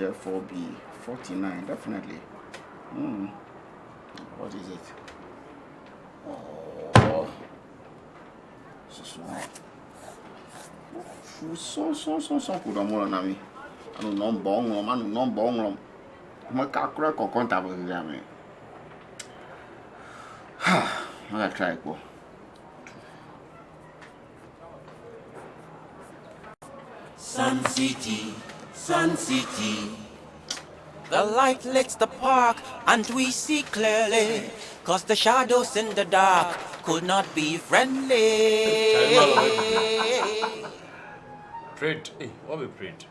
therefore be 49, definitely. What is it? Oh, so put on more than me. I don't know, bong, my calculator contable. I'm gonna try it. Sun City, the light lights the park and we see clearly, 'cause the shadows in the dark could not be friendly. Print. Hey, what we print?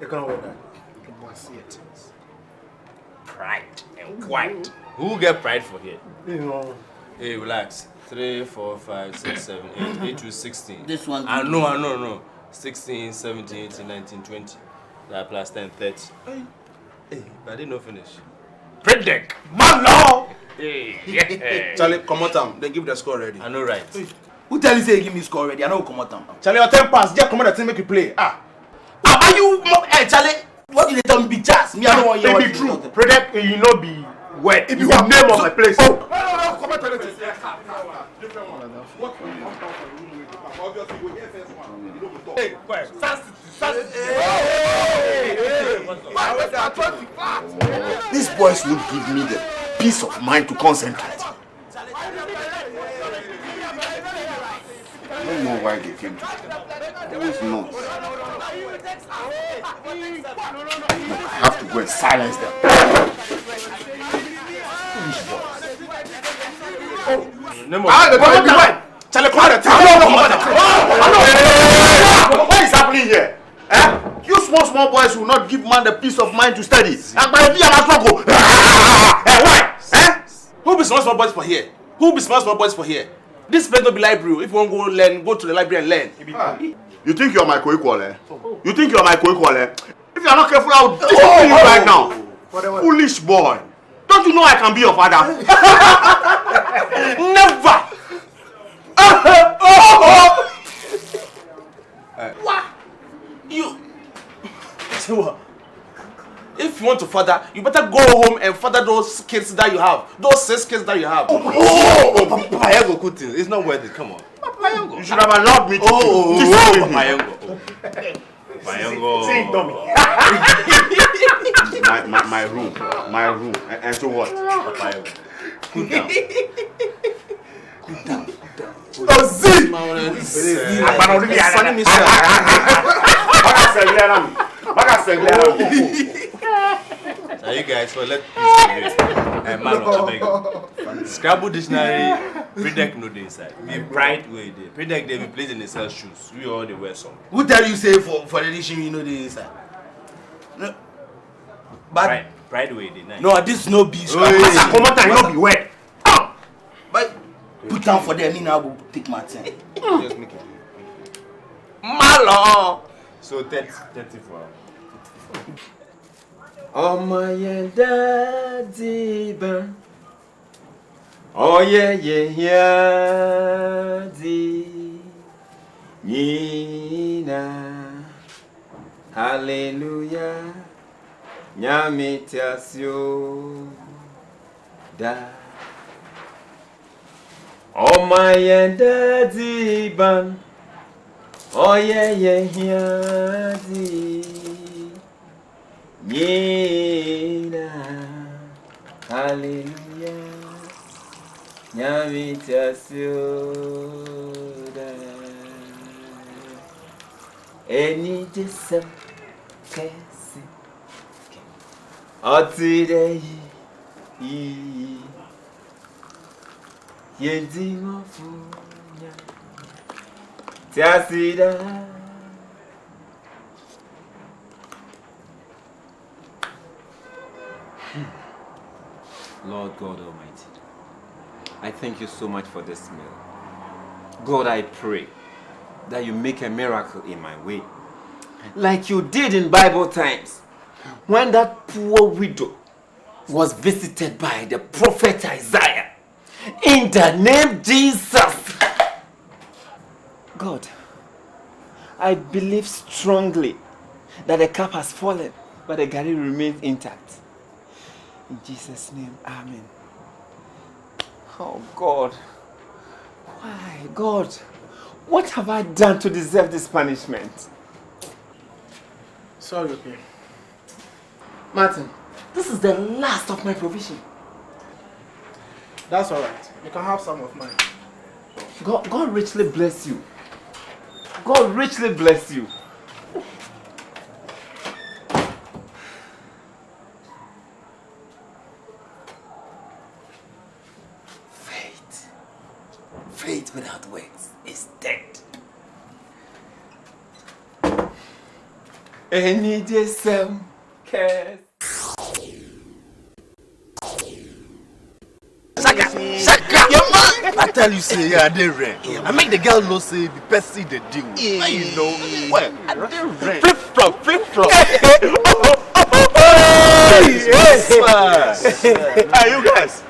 You can't wear that. You can see it. Pride and white. Who will get pride for here? You know. Hey, relax. 3, 4, 5, 6, 7, 8, 8 to 16. This one. I know. 16, 17, 18, 19, 20. That plus 10, 30. Hey, but I didn't know finish. Print deck. Man law. Hey, yeah. Charlie, come on, then give the score already. I know, right? Who tell you say give me score already? I know come on. Charlie, your 10 pass. Just come on the team make you play. Are you? Hey, Charlie, what did they tell me? Be jazz. Me, I don't want you. It be true. Predict you not be wet. It be the name of my place. No, come on, tell it. Hey, These boys would give me the peace of mind to concentrate. I don't know why they came to always not. I have to go and silence them. Charlie, come on, What is happening here? You small boys will not give man the peace of mind to study. And by the struggle. Why? Who be small boys for here? This place no be library. If you want to go learn, go to the library and learn. You think you're my co-equal, eh? You think you're my co-equal, eh? If you're not careful, I'll discipline you right now. Foolish boy. Don't you know I can be your father? Never. What? You. So what? If you want to father, you better go home and father those kids that you have. Those 6 kids that you have. Papa Ayengo Kutin. It's not worth it. Come on. Papa Ayengo. You should have allowed me to Papa Ayengo. Papa Ayengo. Sing dummy. My room. And so what? Papa Ayengo. Cool down. Oh, see! Now you guys, well, let peace prevail. Man of Scrabble dictionary, Predec no dey inside. We pride way there. Predec they be placed in the sell shoes. We all they wear some. Who tell you say for the dictionary you know the inside? No. But pride way they nice. no, this no be Come on, time not be wet. But put down for them, me now will take my time. Just make it. Malo. So 30 for. Oh my daddy ban. Oh yeah di Nina. Hallelujah. Nyame tiasio da. Oh my daddy ban. Oh yeah di Nina, hallelujah, nyami tiasioda. Eni jesam kesi, otide yi, yendi mofunya, tiasida. Lord God Almighty, I thank you so much for this meal. God, I pray that you make a miracle in my way. Like you did in Bible times, when that poor widow was visited by the prophet Isaiah. In the name Jesus. God, I believe strongly that the cup has fallen. but the garri remains intact. In Jesus' name, amen. Oh God, why? God, what have I done to deserve this punishment? Sorry, okay. Martin, this is the last of my provision. That's alright. You can have some of mine. God richly bless you. God richly bless you. Faith without works is dead. Any day some cares. Shaka, your man. I tell you, say, yeah, they rent. I make the girl know, say, the person the deal. Yeah. You know, well, they rent. Flip flop. Yes, Hey, you guys.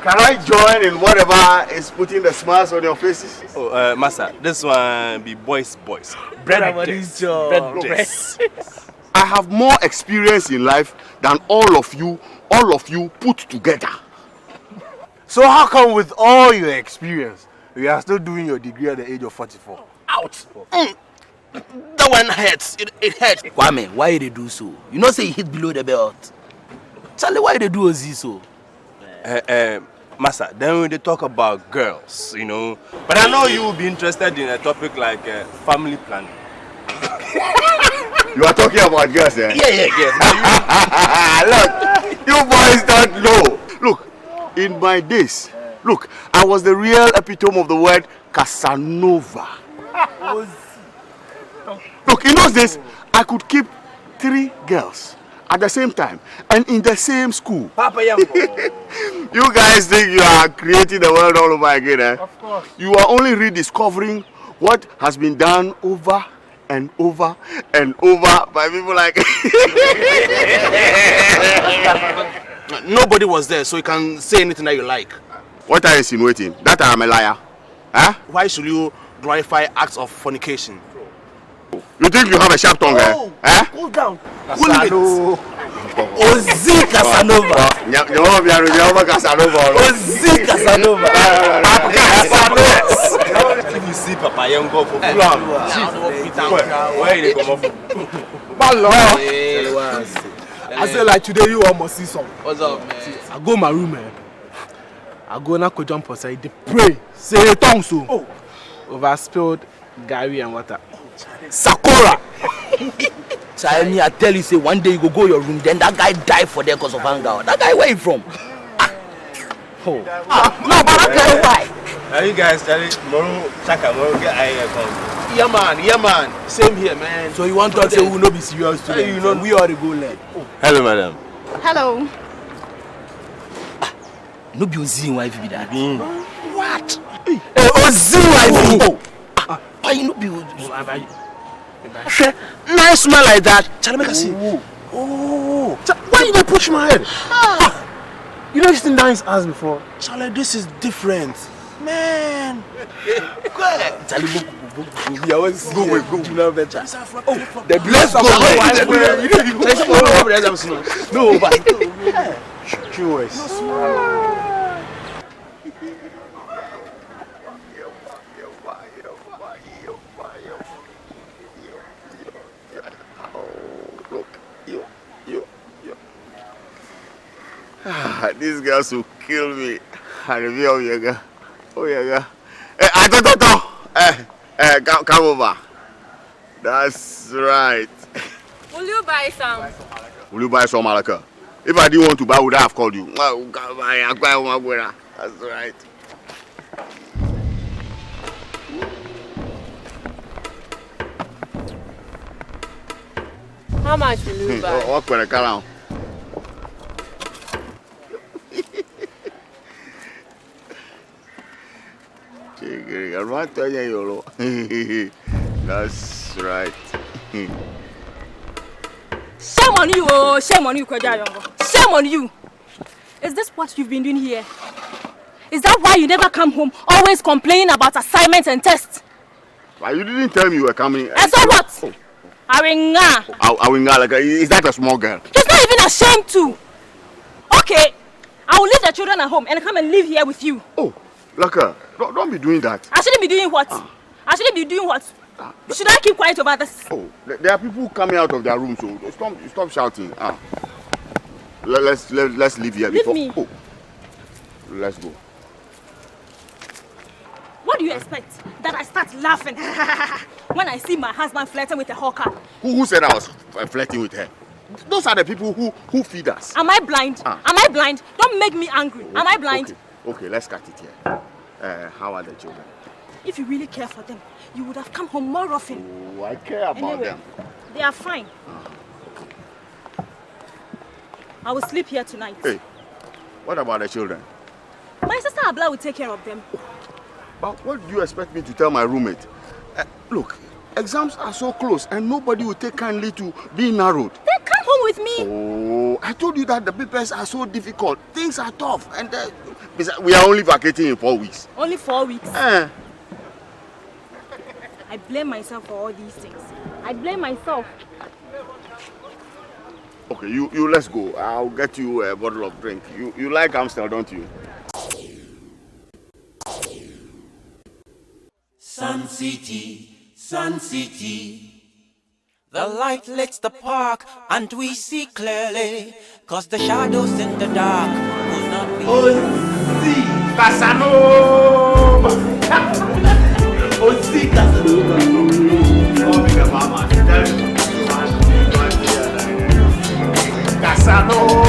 Can I join in whatever is putting the smiles on your faces? Oh, Master, this one be boys. Bread. I have more experience in life than all of you put together. So how come with all your experience, you are still doing your degree at the age of 44? Out. That one hurts. It hurts. Kwame, why they do so? You know say you hit below the belt. Charlie, why they do so? Master, then when they talk about girls, you know, but I know you will be interested in a topic like family planning. You are talking about girls, eh? Yeah. Look, you boys don't know. Look, in my days, look, I was the real epitome of the word Casanova. Look, in those days, I could keep 3 girls at the same time and in the same school. Papa Yango. You guys think you are creating the world all over again, eh? Of course. You are only rediscovering what has been done over and over and over by people like... Nobody was there, so you can say anything that you like. What are you insinuating? That I am a liar? Huh? Why should you glorify acts of fornication? You think you have a sharp tongue, Oh, eh? cool down. Casanova. Ozi Casanova. Ozi Casanova. If you see Papa Ayengo for where they come up? I say like today you almost see some. What's up, man? I go my room, man. I go now, jump outside, they pray, say tongue so. Oh. Overspilled Gary and water. Sakura. Charlie, I tell you, say one day you go your room, then that guy die for there because of anger. That guy where you from? Oh. No, but that guy why? You guys, Charlie, tomorrow, tomorrow get account. Yeah man. Same here, man. So you want to say we will not be serious today? You know, we already go learn. Oh. Hello, madam. Hello. No be Ozi wife be that. What? Ozi wife. Why you no be Ozi? Nice smell like that. Charlie, make us see. Oh. Why you not push my head? You know this thing dance ass before. Charlie, this is different. Man. Go ahead. Charlie, go. We always go. The bless of the no, but QS. These girls will kill me. Oh, yeah. Come over. That's right. Will you buy some? Will you buy some, Malaka? If I didn't want to buy, would I have called you? That's right. How much will you buy? What can I call out? That's right. Shame on you, oh, shame on you, Kwaja Yongo. Shame on you. Is this what you've been doing here? Is that why you never come home, always complaining about assignments and tests? Why you didn't tell me you were coming? And so what? Ayengo'S, like, is that a small girl? He's not even ashamed to. Okay, I will leave the children at home and come and live here with you. Oh, Laka, don't be doing that. I shouldn't be doing what? I shouldn't be doing what? Should I keep quiet about this? Oh, there are people coming out of their room, so stop shouting. Let's leave here. Leave me. Oh, let's go. What do you expect? That I start laughing when I see my husband flirting with a hawker? Who said I was flirting with her? Those are the people who feed us. Am I blind? Am I blind? Don't make me angry. Am I blind? Okay, let's cut it here. How are the children? If you really care for them, you would have come home more often. Oh, I care about them. They are fine. I will sleep here tonight. Hey, what about the children? My sister Abla will take care of them. But what do you expect me to tell my roommate? Look, exams are so close and nobody will take kindly to being narrowed. Then come home with me. Oh, I told you that the papers are so difficult. Things are tough and we are only vacating in 4 weeks. Only 4 weeks? I blame myself for all these things. I blame myself. Okay, you let's go. I'll get you a bottle of drink. You like Amstel, don't you? Sun City, Sun City. The light lights the park and we see clearly, 'cause the shadows in the dark will not be. Casanova! Casanova! Casanova!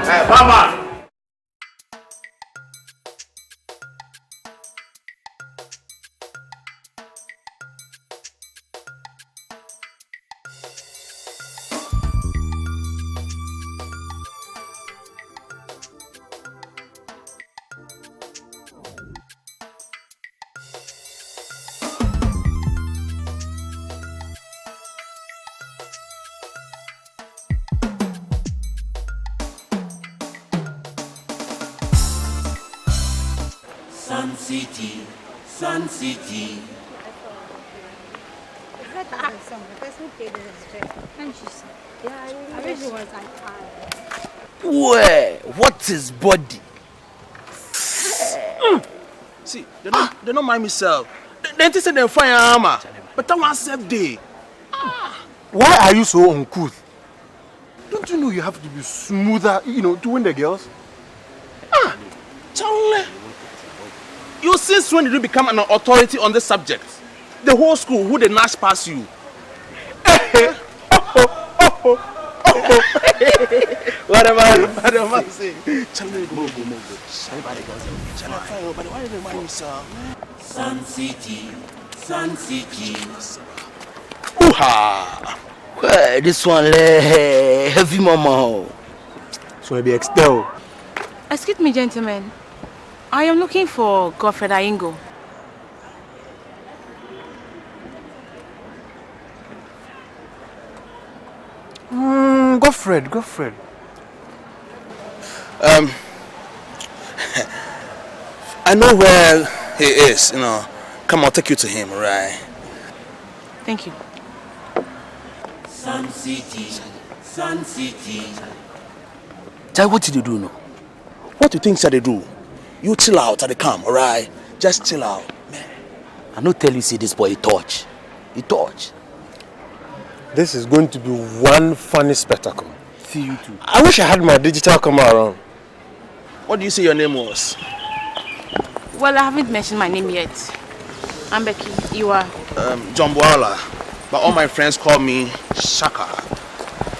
Hey, Mama! Sun City, Sun City. Where? What is body? See, they don't mind myself. They say they're fire armor, but I want save day. Why are you so uncouth? Don't you know you have to be smoother, to win the girls? Charlie, you since when did you become an authority on this subject? The whole school, who did not pass you? Whatever I say. Charlie, go. Charlie, why did you mind yourself? Sun City, Sun City. Ooh-ha! Well, this one heavy mama. So maybe expel. Excuse me, gentlemen. I am looking for Godfred Ayengo'. Godfred. I know where he is, Come, I'll take you to him, right? Thank you. Sun City, Sun City. Jai, what did you do now? What do you think they do? You chill out at the camp, alright? Just chill out, man. I no tell you, see this boy, he touch. This is going to be one funny spectacle. See you too. I wish I had my digital camera around. What do you say your name was? Well, I haven't mentioned my name yet. I'm Becky. You are? John Boala. But all my friends call me Shaka.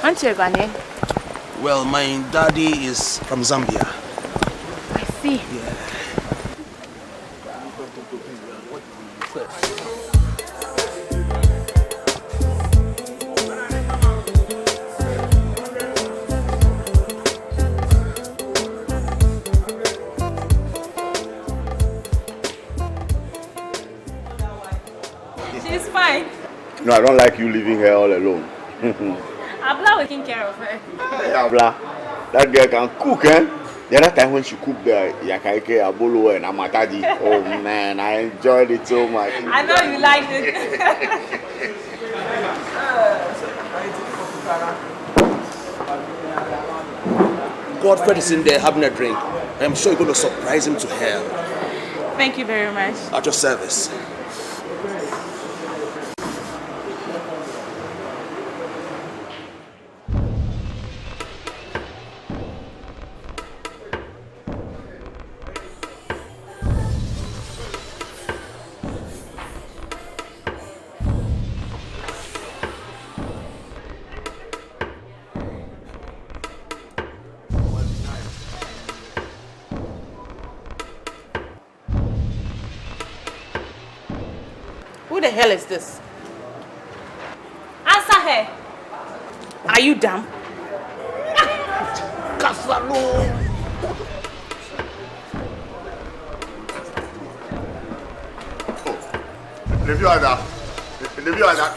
Aren't you a Ghanaian? Well, my daddy is from Zambia. I see. Yeah. It's fine. No, I don't like you leaving her all alone. Abla taking care of her. Hey, Abla, that girl can cook, eh? The other time when she cooked the yakaike, abolo, and amatadi, oh man, I enjoyed it so much. I know you liked it. Godfred is in there having a drink. I'm sure you're going to surprise him to hell. Thank you very much. At your service. Who the hell is this? Answer her. Are you dumb? Kasalo! Leave you at that. Leave you at that.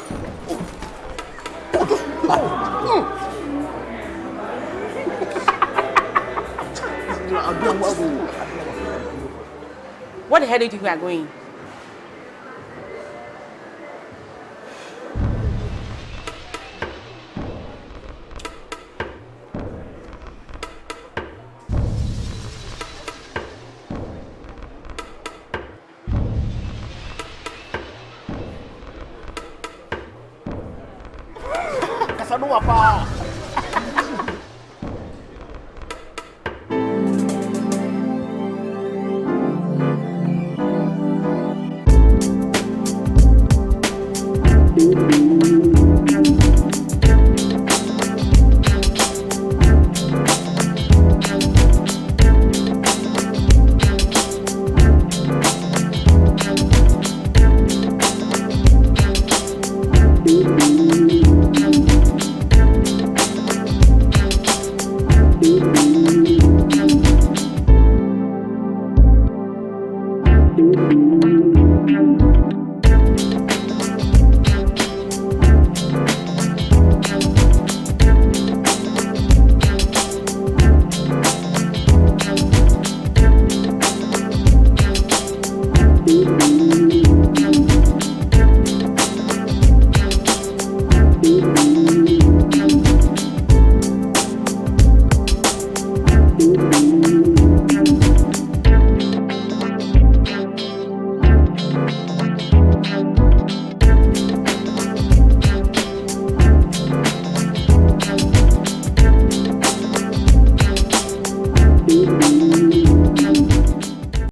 What the hell do you think we are going?